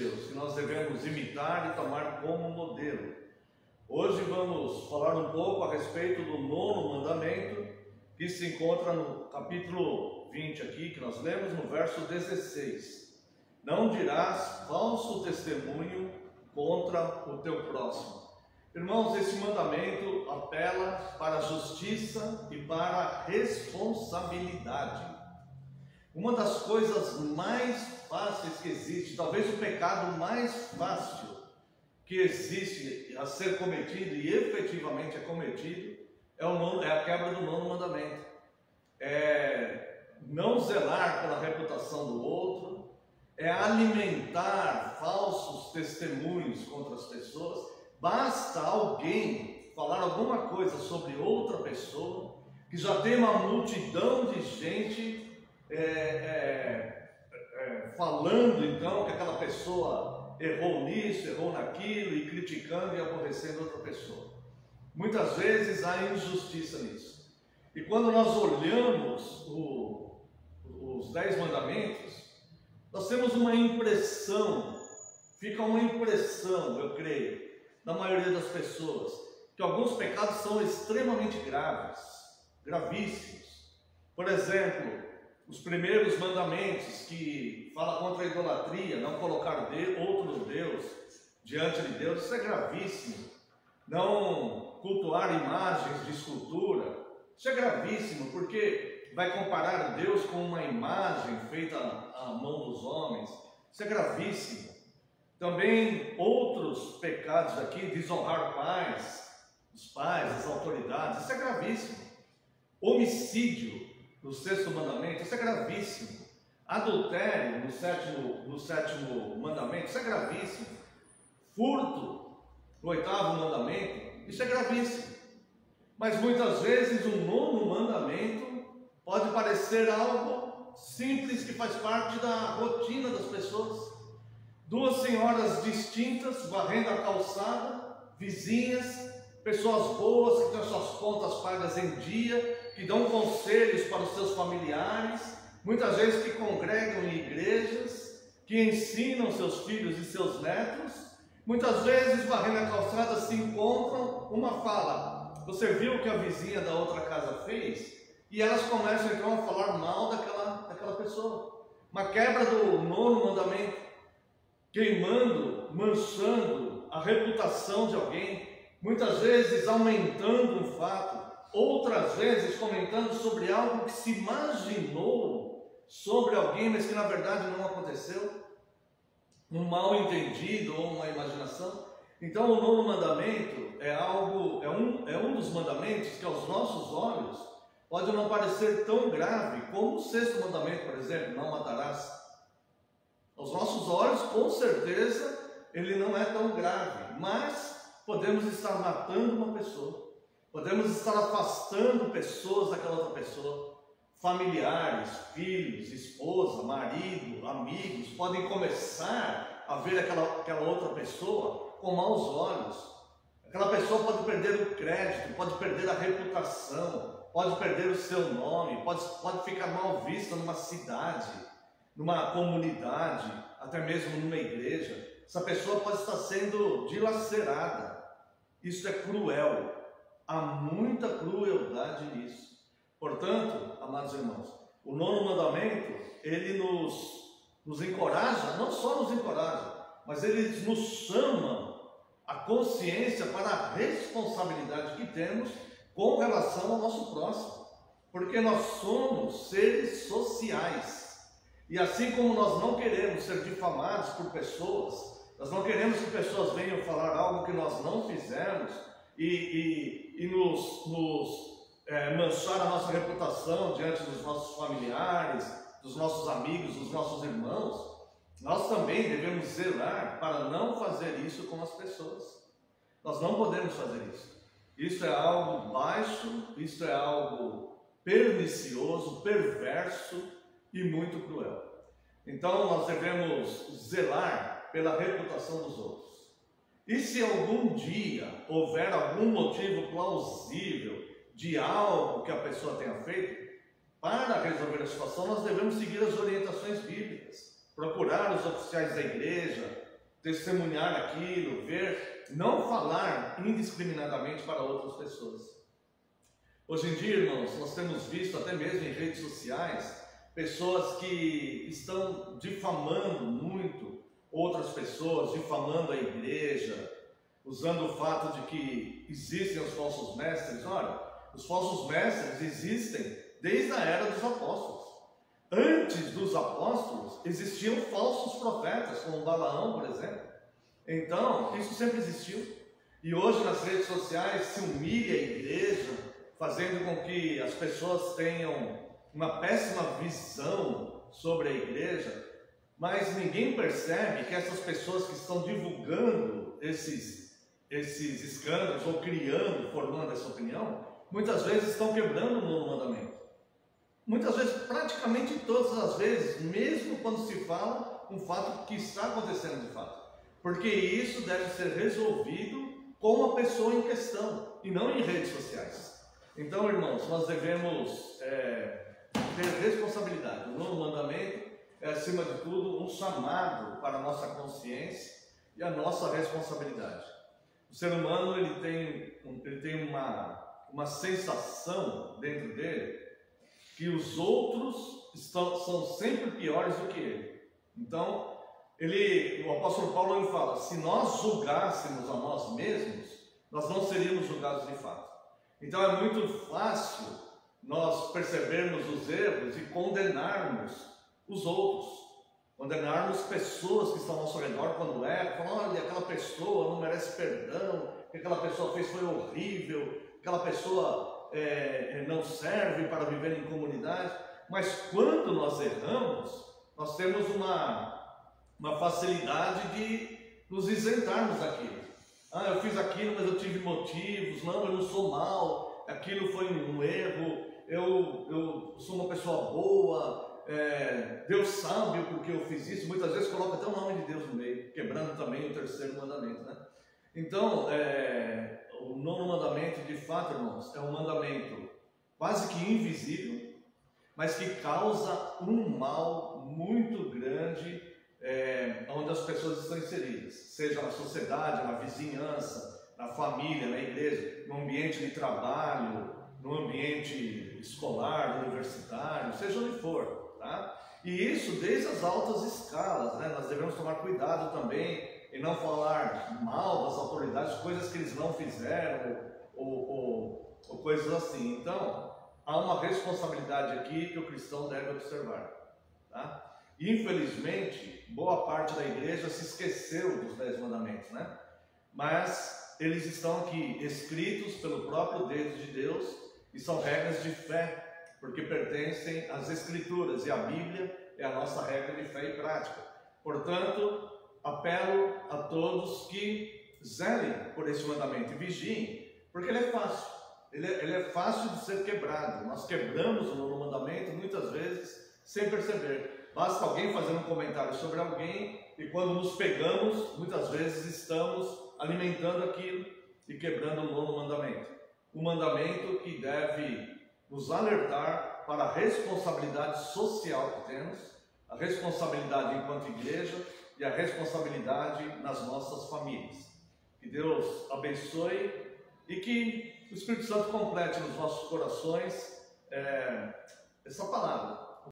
Deus, que nós devemos imitar e tomar como modelo. Hoje vamos falar um pouco a respeito do 9º mandamento, que se encontra no capítulo 20 aqui, que nós lemos no verso 16. Não dirás falso testemunho contra o teu próximo. Irmãos, esse mandamento apela para a justiça e para a responsabilidade. Uma das coisas mais fáceis que existe, talvez o pecado mais fácil que existe a ser cometido e efetivamente é cometido, é a quebra do 9º mandamento. É não zelar pela reputação do outro, é alimentar falsos testemunhos contra as pessoas. Basta alguém falar alguma coisa sobre outra pessoa, que já tem uma multidão de gente falando então que aquela pessoa errou nisso, errou naquilo, e criticando e aborrecendo outra pessoa. Muitas vezes há injustiça nisso. E quando nós olhamos os 10 mandamentos, nós temos uma impressão, fica uma impressão, eu creio, da maioria das pessoas, que alguns pecados são extremamente graves, gravíssimos. Por exemplo, os primeiros mandamentos que falam contra a idolatria, não colocar outro Deus diante de Deus, isso é gravíssimo. Não cultuar imagens de escultura, isso é gravíssimo, porque vai comparar Deus com uma imagem feita à mão dos homens, isso é gravíssimo. Também outros pecados aqui, desonrar os pais, as autoridades, isso é gravíssimo. Homicídio, no 6º mandamento, isso é gravíssimo. Adultério, no sétimo mandamento, isso é gravíssimo. Furto, no 8º mandamento, isso é gravíssimo. Mas muitas vezes o 9º mandamento pode parecer algo simples, que faz parte da rotina das pessoas. 2 senhoras distintas, varrendo a calçada, vizinhas, pessoas boas que têm suas contas pagas em dia, que dão conselhos para os seus familiares, muitas vezes que congregam em igrejas, que ensinam seus filhos e seus netos. Muitas vezes, varrendo a calçada, se encontram, uma fala: você viu o que a vizinha da outra casa fez? E elas começam então a falar mal daquela pessoa. Uma quebra do 9º mandamento, queimando, manchando a reputação de alguém, muitas vezes aumentando um fato, outras vezes comentando sobre algo que se imaginou sobre alguém, mas que na verdade não aconteceu, um mal entendido ou uma imaginação. Então o 9º mandamento é um dos mandamentos que aos nossos olhos pode não parecer tão grave como o 6º mandamento, por exemplo, não matarás. Aos nossos olhos, com certeza, ele não é tão grave, mas podemos estar matando uma pessoa, podemos estar afastando pessoas daquela outra pessoa, familiares, filhos, esposa, marido, amigos, podem começar a ver aquela outra pessoa com maus olhos. Aquela pessoa pode perder o crédito, pode perder a reputação, pode perder o seu nome, pode ficar mal vista numa cidade, numa comunidade, até mesmo numa igreja. Essa pessoa pode estar sendo dilacerada. Isso é cruel. Há muita crueldade nisso. Portanto, amados irmãos, o 9º mandamento, ele nos encoraja, não só nos encoraja, mas ele nos chama a consciência para a responsabilidade que temos com relação ao nosso próximo. Porque nós somos seres sociais. E assim como nós não queremos ser difamados por pessoas, nós não queremos que pessoas venham falar algo que nós não fizemos e nos manchar a nossa reputação diante dos nossos familiares, dos nossos amigos, dos nossos irmãos, nós também devemos zelar para não fazer isso com as pessoas. Nós não podemos fazer isso. Isso é algo baixo, isso é algo pernicioso, perverso e muito cruel. Então nós devemos zelar pela reputação dos outros. E se algum dia houver algum motivo plausível de algo que a pessoa tenha feito, para resolver a situação nós devemos seguir as orientações bíblicas, procurar os oficiais da igreja, testemunhar aquilo, ver, não falar indiscriminadamente para outras pessoas. Hoje em dia, irmãos, nós temos visto até mesmo em redes sociais pessoas que estão difamando muito outras pessoas, difamando a igreja, usando o fato de que existem os falsos mestres. Olha, os falsos mestres existem desde a era dos apóstolos. Antes dos apóstolos existiam falsos profetas, como Balaão, por exemplo. Então, isso sempre existiu. E hoje nas redes sociais se humilha a igreja, fazendo com que as pessoas tenham uma péssima visão sobre a igreja, mas ninguém percebe que essas pessoas que estão divulgando esses escândalos ou criando, formando essa opinião, muitas vezes estão quebrando o novo mandamento. Muitas vezes, praticamente todas as vezes, mesmo quando se fala um fato que está acontecendo de fato. Porque isso deve ser resolvido com a pessoa em questão e não em redes sociais. Então, irmãos, nós devemos ter responsabilidade. O novo mandamento é, acima de tudo, um chamado para a nossa consciência e a nossa responsabilidade. O ser humano ele tem uma sensação dentro dele que os outros são sempre piores do que ele. Então, o apóstolo Paulo ele fala, se nós julgássemos a nós mesmos, nós não seríamos julgados de fato. Então é muito fácil nós percebermos os erros e condenarmos os outros, condenarmos pessoas que estão ao nosso redor quando erram, falar, olha, aquela pessoa não merece perdão, o que aquela pessoa fez foi horrível, aquela pessoa não serve para viver em comunidade. Mas quando nós erramos, nós temos uma facilidade de nos isentarmos daquilo. Ah, eu fiz aquilo, mas eu tive motivos, não, eu não sou mal, aquilo foi um erro, eu sou uma pessoa boa, Deus sabe o porquê eu fiz isso. Muitas vezes coloca até o nome de Deus no meio, quebrando também o terceiro mandamento, né? Então, o nono mandamento, de fato, irmãos, é um mandamento quase que invisível, mas que causa um mal muito grande onde as pessoas estão inseridas, seja na sociedade, na vizinhança, na família, na igreja, no ambiente de trabalho, no ambiente escolar, universitário, seja onde for, tá? E isso desde as altas escalas, né? Nós devemos tomar cuidado também em não falar mal das autoridades, coisas que eles não fizeram, ou coisas assim. Então, há uma responsabilidade aqui que o cristão deve observar, tá? Infelizmente, boa parte da igreja se esqueceu dos 10 mandamentos, né? Mas eles estão aqui escritos pelo próprio dedo de Deus e são regras de fé, porque pertencem às Escrituras, e a Bíblia é a nossa regra de fé e prática. Portanto, apelo a todos que zelem por esse mandamento e vigiem, porque ele é fácil, ele é fácil de ser quebrado. Nós quebramos o novo mandamento muitas vezes sem perceber. Basta alguém fazer um comentário sobre alguém e quando nos pegamos, muitas vezes estamos alimentando aquilo e quebrando o novo mandamento. Um mandamento que deve nos alertar para a responsabilidade social que temos, a responsabilidade enquanto igreja e a responsabilidade nas nossas famílias. Que Deus abençoe e que o Espírito Santo complete nos nossos corações essa palavra.